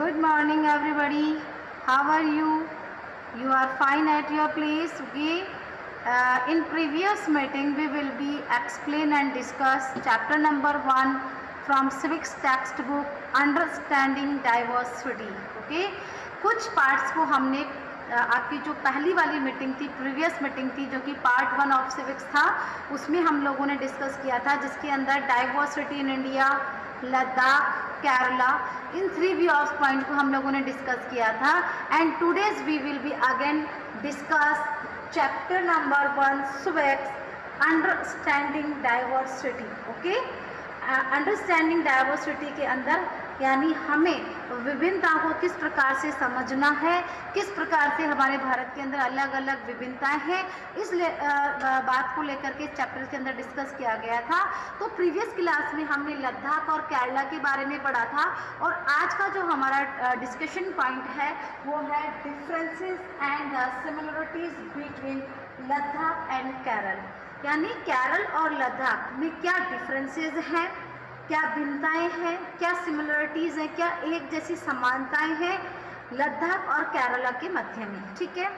Good morning, everybody. How are you? You are fine at your place, okay? In previous meeting, we will be explain and discuss chapter number 1 from civics textbook, understanding diversity. Okay? कुछ parts को हमने आपकी जो पहली वाली meeting थी, previous meeting थी, जो कि पार्ट 1 ऑफ सिविक्स था, उसमें हम लोगों ने डिस्कस किया था, जिसके अंदर diversity in India, Ladakh, Kerala, in 3 view of point को हम लोगों ने डिस्कस किया था. And today's we will be again discuss chapter number 1 civics, understanding diversity. Okay, understanding diversity के अंदर यानी हमें विभिन्नता को किस प्रकार से समझना है, किस प्रकार से हमारे भारत के अंदर अलग अलग विभिन्नताएं हैं, इस बात को लेकर के चैप्टर के अंदर डिस्कस किया गया था. तो प्रीवियस क्लास में हमने लद्दाख और केरला के बारे में पढ़ा था, और आज का जो हमारा डिस्कशन पॉइंट है वो है differences and similarities between Ladakh and Kerala. यानी केरल और लद्दाख में क्या डिफरेंसेस हैं, क्या भिन्नताएं हैं, क्या सिमिलरिटीज़ हैं, क्या एक जैसी समानताएं हैं लद्दाख और केरला के मध्य में. ठीक है,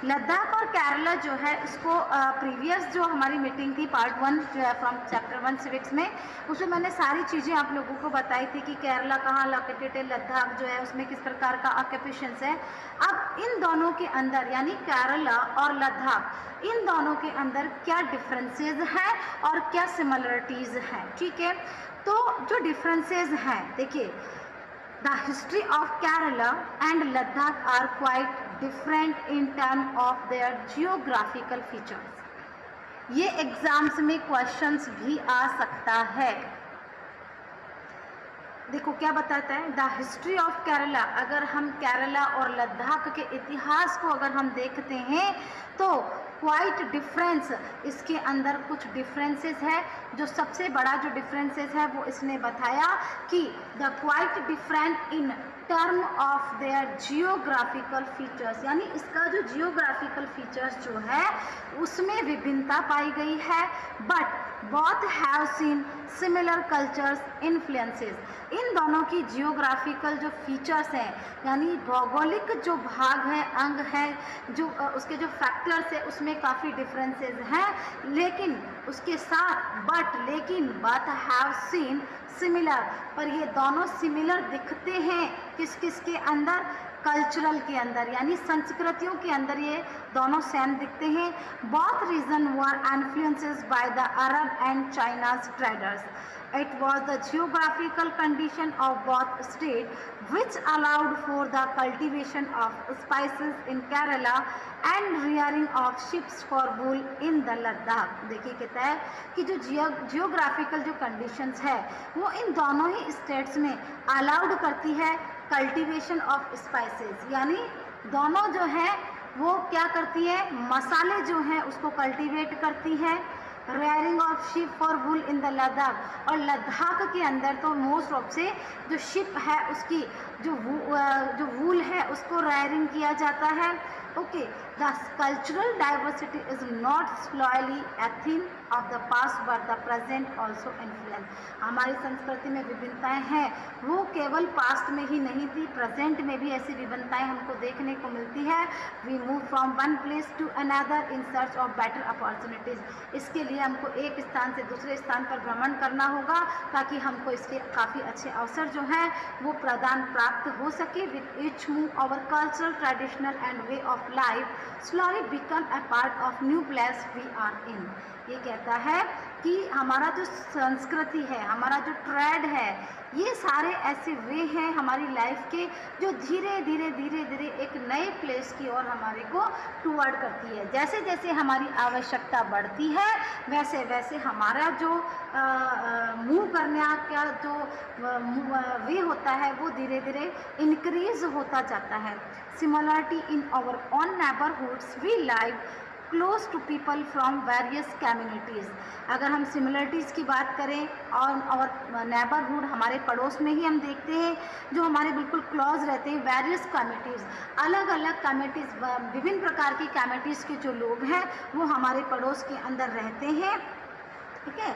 लद्दाख और केरला जो है इसको प्रीवियस जो हमारी मीटिंग थी पार्ट 1 जो है फ्रॉम चैप्टर 1 सिविक्स में, उसमें मैंने सारी चीज़ें आप लोगों को बताई थी कि केरला कहाँ लोकेटेड है, लद्दाख जो है उसमें किस प्रकार का ऑक्यूपेशंस है. अब इन दोनों के अंदर यानी केरला और लद्दाख, इन दोनों के अंदर क्या डिफरेंसेस हैं और क्या सिमिलरिटीज़ हैं. ठीक है, तो जो डिफरेंसेस हैं, देखिए, the history of Kerala and Ladakh are quite different in term of their geographical features. ये एग्जाम्स में क्वेश्चंस भी आ सकता है. देखो क्या बताता है, द हिस्ट्री ऑफ केरला. अगर हम केरला और लद्दाख के इतिहास को अगर हम देखते हैं तो क्वाइट डिफरेंस, इसके अंदर कुछ डिफरेंसेस है. जो सबसे बड़ा जो डिफरेंसेस है वो इसने बताया कि the quite different in term of their geographical features, यानी इसका जो जियोग्राफिकल फीचर्स जो है उसमें विभिन्नता पाई गई है. But both have seen similar cultures influences. इन दोनों की जियोग्राफिकल जो फीचर्स हैं, यानी भौगोलिक जो भाग है, अंग है, जो उसके जो फैक्टर्स है, उसमें काफ़ी डिफरेंसेस हैं. लेकिन उसके साथ लेकिन बात हैव सीन सिमिलर, पर ये दोनों सिमिलर दिखते हैं किस किस के अंदर, कल्चरल के अंदर, यानी संस्कृतियों के अंदर ये दोनों सेम दिखते हैं. Both region were influences by the Arab and China's traders. It was the geographical condition of both states which allowed for the cultivation of spices in Kerala and rearing of sheep for wool in the Ladakh. देखिए कहता है कि जो geographical जो conditions है वो इन दोनों ही states में अलाउड करती है कल्टीवेशन ऑफ स्पाइसेस. यानी दोनों जो है वो क्या करती है, मसाले जो हैं उसको कल्टीवेट करती है. Rearing of ship for wool in the Ladakh, और लद्दाख के अंदर तो मोस्ट ऑफ से जो शिप है उसकी जो वूल है उसको रेयरिंग किया जाता है. Okay, the cultural diversity is not solely a thing of the past but the present also influence. हमारी संस्कृति में विभिन्नताएं हैं, वो केवल पास्ट में ही नहीं थी, प्रेजेंट में भी ऐसी विभिन्नताएं हमको देखने को मिलती है. We move from one place to another in search of better opportunities. इसके लिए हमको एक स्थान से दूसरे स्थान पर भ्रमण करना होगा ताकि हमको इसके काफ़ी अच्छे अवसर जो हैं वो प्रदान प्राप्त हो सके. With each move our cultural traditional and way of life slowly become a part of new place we are in. ये कहता है कि हमारा जो संस्कृति है, हमारा जो ट्रेड है, ये सारे ऐसे वे हैं हमारी लाइफ के जो धीरे धीरे एक नए प्लेस की ओर हमारे को टूवर्ड करती है. जैसे जैसे हमारी आवश्यकता बढ़ती है वैसे वैसे हमारा जो मूव करने का जो वे होता है वो धीरे धीरे इंक्रीज होता जाता है. Similarity in our own neighbourhoods, we live close to people from various communities. अगर हम सिमिलरिटीज़ की बात करें और नेबरहुड हमारे पड़ोस में ही हम देखते हैं जो हमारे बिल्कुल क्लोज रहते हैं, वेरियस कम्युनिटीज़, अलग अलग कम्युनिटीज़, विभिन्न प्रकार की कम्युनिटीज़ के जो लोग हैं वो हमारे पड़ोस के अंदर रहते हैं. ठीक है।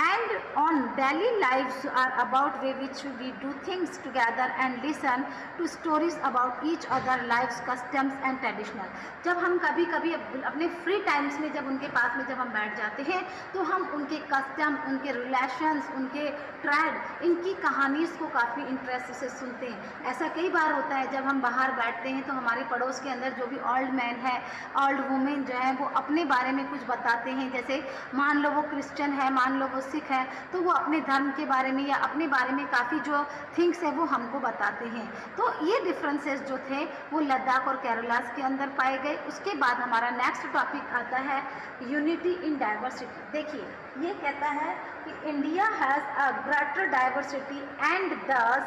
And on daily lifes are about way which we do things together and listen to stories about each other lifes customs and traditional. जब हम कभी कभी अपने फ्री टाइम्स में जब उनके पास में जब हम बैठ जाते हैं तो हम उनके कस्टम, उनके रिलेशंस, उनके ट्रेड, इनकी कहानीज़ को काफ़ी इंटरेस्ट से सुनते हैं। ऐसा कई बार होता है जब हम बाहर बैठते हैं तो हमारे पड़ोस के अंदर जो भी ओल्ड मैन है, ओल्ड वुमेन जो है वो अपने बारे में कुछ बताते हैं। जैसे मान लो वो क्रिश्चियन है, मान लो वो सिख है, तो वो अपने धर्म के बारे में या अपने बारे में काफ़ी जो थिंग्स है वो हमको बताते हैं। तो ये डिफरेंसेस जो थे वो लद्दाख और केरलास के अंदर पाए गए। उसके बाद हमारा नेक्स्ट टॉपिक आता है यूनिटी इन डाइवर्सिटी। देखिए ये कहता है कि India has a greater diversity and दस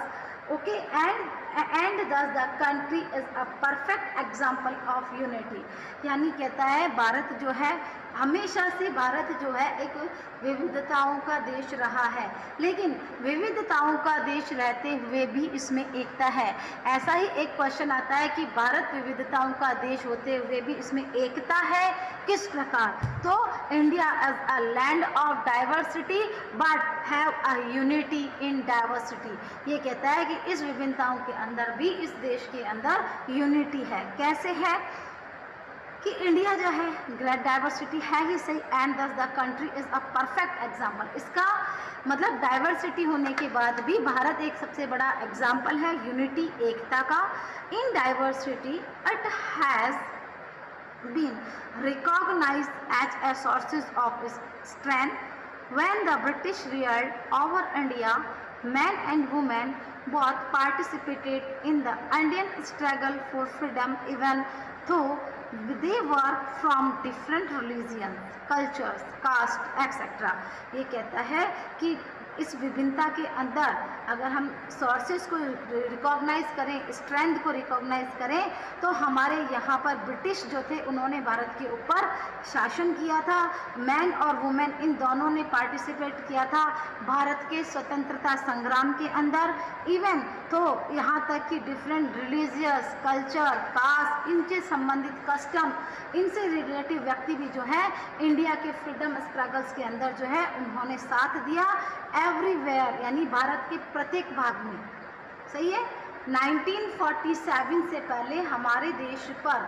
okay and thus the country is a perfect example of unity. यानी कहता है भारत जो है हमेशा से भारत जो है एक विविधताओं का देश रहा है, लेकिन विविधताओं का देश रहते हुए भी इसमें एकता है। ऐसा ही एक क्वेश्चन आता है कि भारत विविधताओं का देश होते हुए भी इसमें एकता है, किस प्रकार? तो India as a land of diversity but have a unity in diversity. ये कहता है कि इस विभिन्नताओं के अंदर भी इस देश के अंदर यूनिटी है। कैसे है कि इंडिया जो है ग्रेट डाइवर्सिटी है ही सही, and thus the country is a perfect example. इसका मतलब डाइवर्सिटी होने के बाद भी भारत एक सबसे बड़ा एग्जाम्पल है यूनिटी, एकता का। In diversity it has been recognized as a sources of strength. When the British ruled over India, men and women both participated in the Indian struggle for freedom, even though they were from different religions, cultures, caste, etc. ये कहता है कि इस विभिन्नता के अंदर अगर हम सोर्सेस को रिकॉग्नाइज करें, स्ट्रेंथ को रिकॉग्नाइज करें, तो हमारे यहाँ पर ब्रिटिश जो थे उन्होंने भारत के ऊपर शासन किया था। मैन और वुमेन इन दोनों ने पार्टिसिपेट किया था भारत के स्वतंत्रता संग्राम के अंदर। इवन तो यहाँ तक कि डिफरेंट रिलीजियस, कल्चर, कास्ट, इनसे संबंधित कस्टम, इनसे रिलेटिव व्यक्ति भी जो है इंडिया के फ्रीडम स्ट्रगल्स के अंदर जो है उन्होंने साथ दिया एवरीवेयर, यानी भारत के प्रत्येक भाग में। सही है। 1947 से पहले हमारे देश पर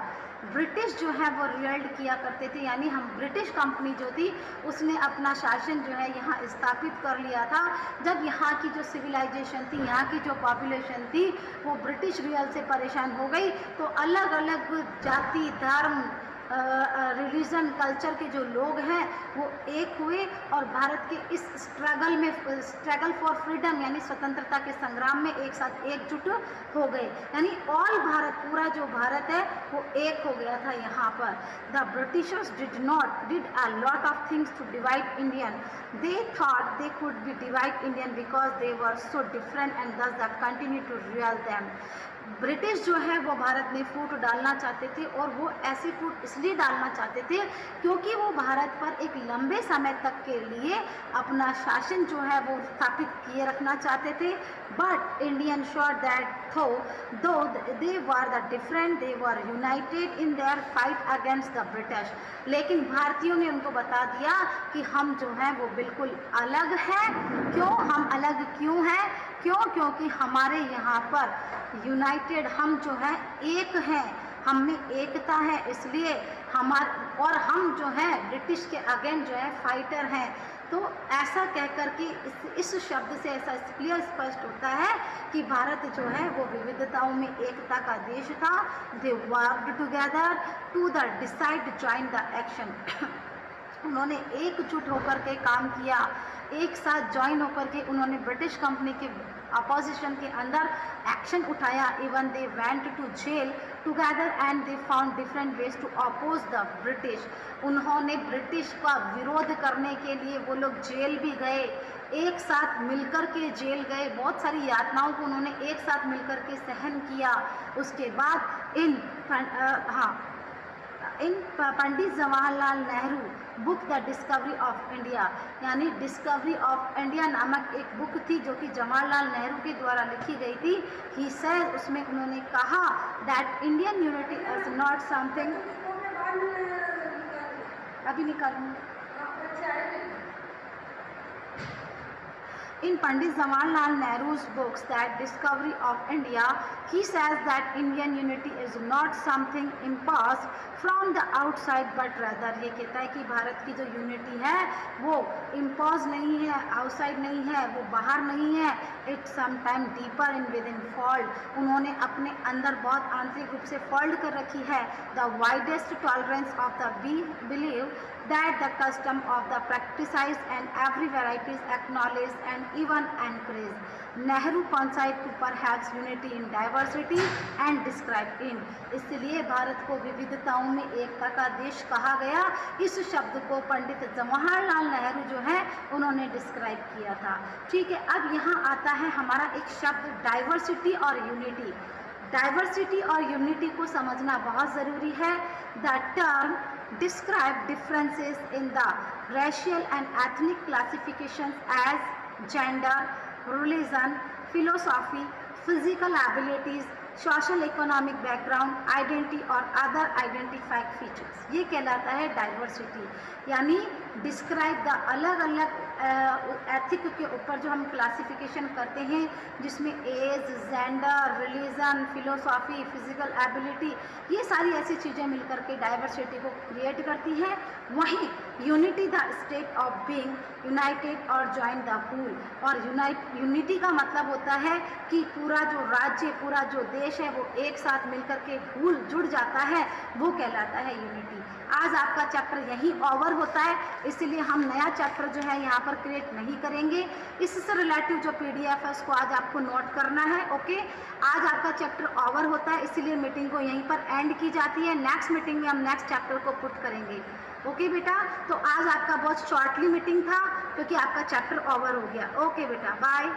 ब्रिटिश जो है वो रूल्ड किया करते थे, यानी हम ब्रिटिश कंपनी जो थी उसने अपना शासन जो है यहाँ स्थापित कर लिया था। जब यहाँ की जो सिविलाइजेशन थी, यहाँ की जो पॉपुलेशन थी वो ब्रिटिश रूल से परेशान हो गई, तो अलग अलग जाति, धर्म, रिलीजन, कल्चर के जो लोग हैं वो एक हुए और भारत के इस स्ट्रगल फॉर फ्रीडम यानी स्वतंत्रता के संग्राम में एक साथ एकजुट हो गए। यानी ऑल भारत, पूरा जो भारत है वो एक हो गया था यहाँ पर। The Britishers did a lot of things to divide Indian. They thought they could be divide Indian because they were so different and thus the continue to rule them. British जो है वो भारत में फूट डालना चाहते थे और वो ऐसी फूट इसलिए डालना चाहते थे क्योंकि वो भारत पर एक लंबे समय तक के लिए अपना शासन जो है वो स्थापित किए रखना चाहते थे। But Indian sure that though they were the different, they were united in their fight against the British. लेकिन भारतीयों ने उनको बता दिया कि हम जो हैं वो बिल्कुल अलग हैं। क्यों हम अलग क्यों हैं? क्योंकि हमारे यहाँ पर यूनाइटेड, हम जो है एक हैं, हम में एकता है, इसलिए और हम जो है ब्रिटिश के अगेंस्ट जो है फाइटर हैं। तो ऐसा कह कर के इस शब्द से ऐसा क्लियर स्पष्ट होता है कि भारत जो है वो विविधताओं में एकता का देश था। They worked together to the decide join the action. उन्होंने एकजुट होकर के काम किया, एक साथ ज्वाइन होकर के उन्होंने ब्रिटिश कंपनी के अपोजिशन के अंदर एक्शन उठाया। Even they went to jail together and they found different ways to oppose the British. उन्होंने ब्रिटिश का विरोध करने के लिए वो लोग जेल भी गए, एक साथ मिलकर के जेल गए, बहुत सारी यातनाओं को उन्होंने एक साथ मिलकर के सहन किया। उसके बाद in Pandit Jawaharlal Nehru book the discovery of India, यानी डिस्कवरी ऑफ इंडिया नामक एक बुक थी जो कि जवाहरलाल नेहरू के द्वारा लिखी गई थी। ही सेड, उसमें उन्होंने कहा that Indian unity is not something. अभी निकालूंगी। in Pandit Jawaharlal Nehru's books that Discovery of India, he says that Indian unity is not something imposed from the outside but rather, ये कहता है कि भारत की जो यूनिटी है वो इम्पोज नहीं है, आउटसाइड नहीं है, वो बाहर नहीं है, it's sometime deeper in with in fold, उन्होंने अपने अंदर बहुत आंतरिक रूप से फोल्ड कर रखी है। The widest tolerance of the believe that the custom of the practiced and every variety is acknowledged and even encouraged. Nehru pointed to perhaps unity in diversity and described in, इसलिए भारत को विविधताओं में एकता का देश कहा गया। इस शब्द को पंडित जवाहरलाल नेहरू जो है उन्होंने डिस्क्राइब किया था। ठीक है, अब यहाँ आता है हमारा एक शब्द डाइवर्सिटी और यूनिटी। डाइवर्सिटी और यूनिटी को समझना बहुत ज़रूरी है। The term describe differences in the racial and ethnic classifications as gender, religion, philosophy, physical abilities, social economic background, identity और अदर आइडेंटिफाइड फीचर्स, ये कहलाता है डाइवर्सिटी। यानी डिस्क्राइब द अलग अलग एथिक के ऊपर जो हम क्लासिफिकेशन करते हैं जिसमें age, gender, religion, philosophy, physical ability, ये सारी ऐसी चीज़ें मिलकर के डाइवर्सिटी को क्रिएट करती हैं। वहीं unity the state of being United और जॉइन द होल, और यूनिटी का मतलब होता है कि पूरा जो राज्य, पूरा जो देश है वो एक साथ मिलकर के होल जुड़ जाता है, वो कहलाता है यूनिटी। आज आपका चैप्टर यहीं ओवर होता है, इसलिए हम नया चैप्टर जो है यहाँ पर क्रिएट नहीं करेंगे। इससे रिलेटिव जो पीडीएफ है उसको आज आपको नोट करना है। ओके, आज आपका चैप्टर ओवर होता है, इसीलिए मीटिंग को यहीं पर एंड की जाती है। नेक्स्ट मीटिंग में हम नेक्स्ट चैप्टर को पुट करेंगे। ओके बेटा, तो आज आपका बहुत शॉर्टली मीटिंग था क्योंकि आपका चैप्टर ओवर हो गया। ओके बेटा, बाय।